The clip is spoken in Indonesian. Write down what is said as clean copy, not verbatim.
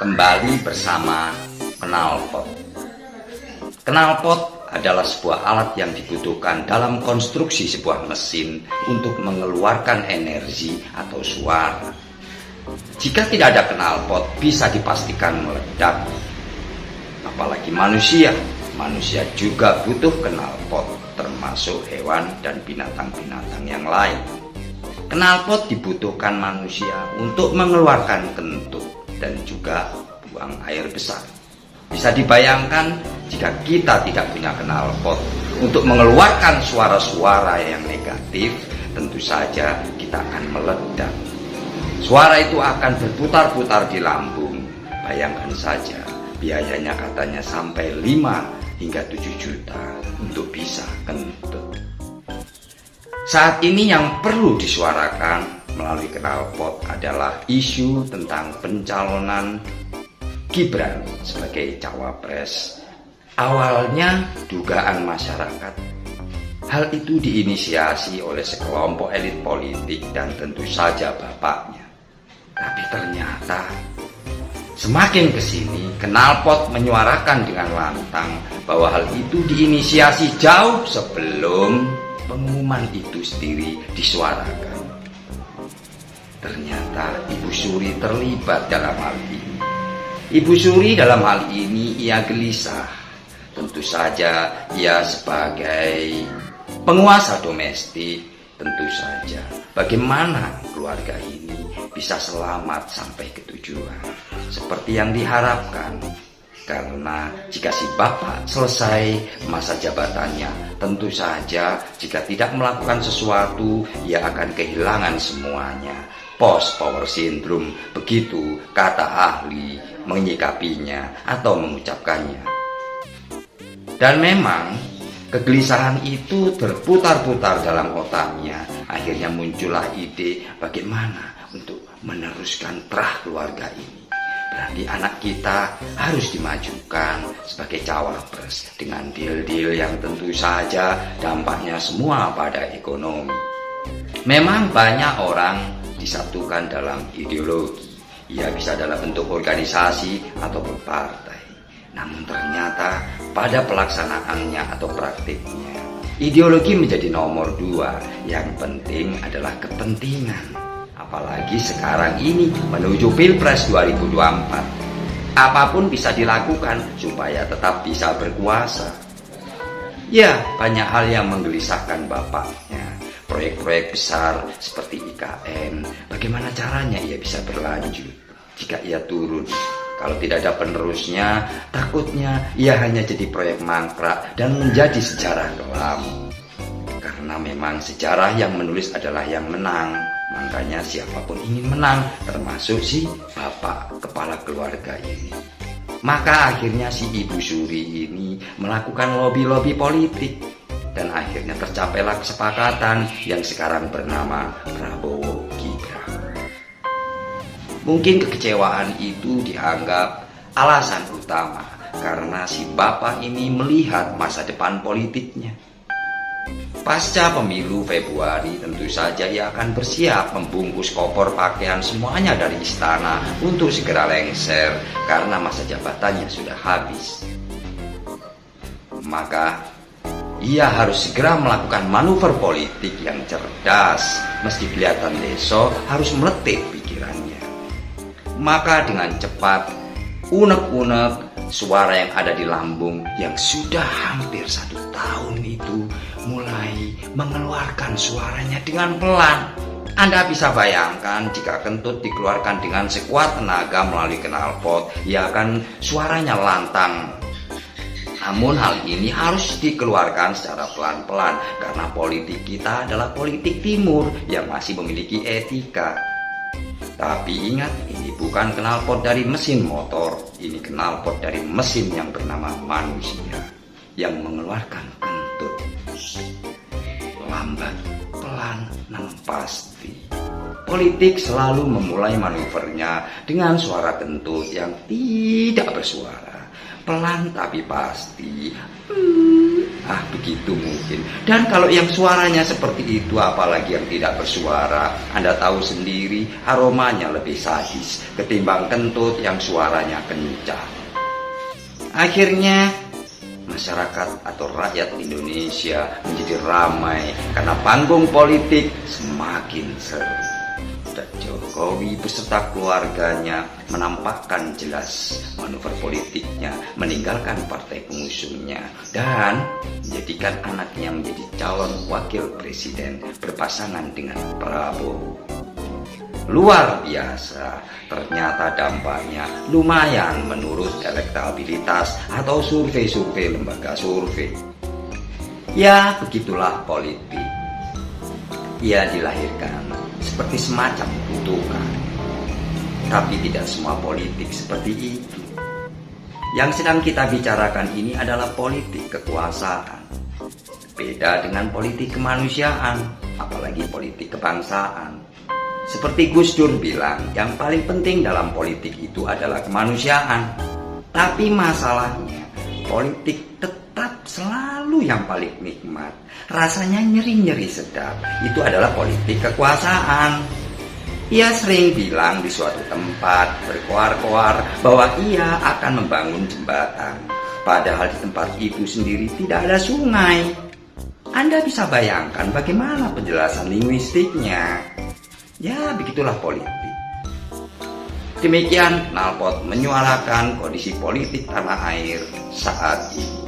Kembali bersama knalpot. Knalpot adalah sebuah alat yang dibutuhkan dalam konstruksi sebuah mesin untuk mengeluarkan energi atau suara. Jika tidak ada knalpot, bisa dipastikan meledak. Apalagi manusia juga butuh knalpot, termasuk hewan dan binatang-binatang yang lain. Knalpot dibutuhkan manusia untuk mengeluarkan kentut dan juga buang air besar. Bisa dibayangkan jika kita tidak punya knalpot untuk mengeluarkan suara-suara yang negatif, tentu saja kita akan meledak. Suara itu akan berputar-putar di lambung. Bayangkan saja, biayanya katanya sampai 5 hingga 7 juta untuk bisa kentut. Saat ini yang perlu disuarakan melalui knalpot adalah isu tentang pencalonan Gibran sebagai cawapres. Awalnya dugaan masyarakat, hal itu diinisiasi oleh sekelompok elit politik dan tentu saja bapaknya. Tapi ternyata semakin kesini knalpot menyuarakan dengan lantang bahwa hal itu diinisiasi jauh sebelum pengumuman itu sendiri disuarakan. Ternyata Ibu Suri terlibat dalam hal ini. Ibu Suri dalam hal ini ia gelisah. Tentu saja ia sebagai penguasa domestik, tentu saja bagaimana keluarga ini bisa selamat sampai ke tujuan seperti yang diharapkan. Karena jika si bapak selesai masa jabatannya, tentu saja jika tidak melakukan sesuatu, ia akan kehilangan semuanya. Post power syndrome, begitu kata ahli menyikapinya atau mengucapkannya. Dan memang kegelisahan itu berputar-putar dalam otaknya. Akhirnya muncullah ide bagaimana untuk meneruskan terah keluarga ini. Berarti anak kita harus dimajukan sebagai cawapres dengan deal-deal yang tentu saja dampaknya semua pada ekonomi. Memang banyak orang disatukan dalam ideologi. Ia bisa dalam bentuk organisasi ataupun partai. Namun ternyata pada pelaksanaannya atau praktiknya, ideologi menjadi nomor 2. Yang penting adalah kepentingan. Apalagi sekarang ini menuju Pilpres 2024. Apapun bisa dilakukan supaya tetap bisa berkuasa. Ya, banyak hal yang menggelisahkan bapaknya. Proyek-proyek besar seperti IKN, bagaimana caranya ia bisa berlanjut jika ia turun? Kalau tidak ada penerusnya, takutnya ia hanya jadi proyek mangkrak dan menjadi sejarah kelam. Karena memang sejarah yang menulis adalah yang menang. Makanya siapapun ingin menang, termasuk si bapak kepala keluarga ini. Maka akhirnya si Ibu Suri ini melakukan lobby-lobby politik. Dan akhirnya tercapailah kesepakatan yang sekarang bernama Prabowo Gibran. Mungkin kekecewaan itu dianggap alasan utama karena si bapak ini melihat masa depan politiknya. Pasca pemilu Februari tentu saja ia akan bersiap membungkus koper pakaian semuanya dari istana untuk segera lengser karena masa jabatannya sudah habis. Maka ia harus segera melakukan manuver politik yang cerdas. Meski kelihatan leso, harus meletik pikirannya. Maka dengan cepat, unek-unek suara yang ada di lambung yang sudah hampir 1 tahun itu mulai mengeluarkan suaranya dengan pelan. Anda bisa bayangkan jika kentut dikeluarkan dengan sekuat tenaga melalui knalpot, ia akan suaranya lantang. Namun hal ini harus dikeluarkan secara pelan-pelan karena politik kita adalah politik timur yang masih memiliki etika. Tapi ingat, ini bukan knalpot dari mesin motor, ini knalpot dari mesin yang bernama manusia yang mengeluarkan kentut. Lambat, pelan, namun pasti. Politik selalu memulai manuvernya dengan suara kentut yang tidak bersuara. pelan tapi pasti. Begitu mungkin. Dan kalau yang suaranya seperti itu, apalagi yang tidak bersuara, Anda tahu sendiri aromanya lebih sadis ketimbang kentut yang suaranya kencang. Akhirnya masyarakat atau rakyat Indonesia menjadi ramai karena panggung politik semakin seru. Dan Jokowi beserta keluarganya menampakkan jelas manuver politiknya, meninggalkan partai pengusungnya dan menjadikan anaknya menjadi calon wakil presiden berpasangan dengan Prabowo. Luar biasa, ternyata dampaknya lumayan menurut elektabilitas atau survei-survei lembaga survei. Ya, begitulah politik. Ia dilahirkan seperti semacam kutukan. Tapi tidak semua politik seperti itu. Yang sedang kita bicarakan ini adalah politik kekuasaan. Beda dengan politik kemanusiaan, apalagi politik kebangsaan. Seperti Gus Dur bilang, yang paling penting dalam politik itu adalah kemanusiaan. Tapi masalahnya, politik tetap selalu yang paling nikmat. Rasanya nyeri-nyeri sedap. Itu adalah politik kekuasaan. Ia sering bilang di suatu tempat berkoar-koar bahwa ia akan membangun jembatan. Padahal di tempat itu sendiri tidak ada sungai. Anda bisa bayangkan bagaimana penjelasan linguistiknya. Ya, begitulah politik. Demikian Knalpot menyuarakan kondisi politik tanah air saat ini.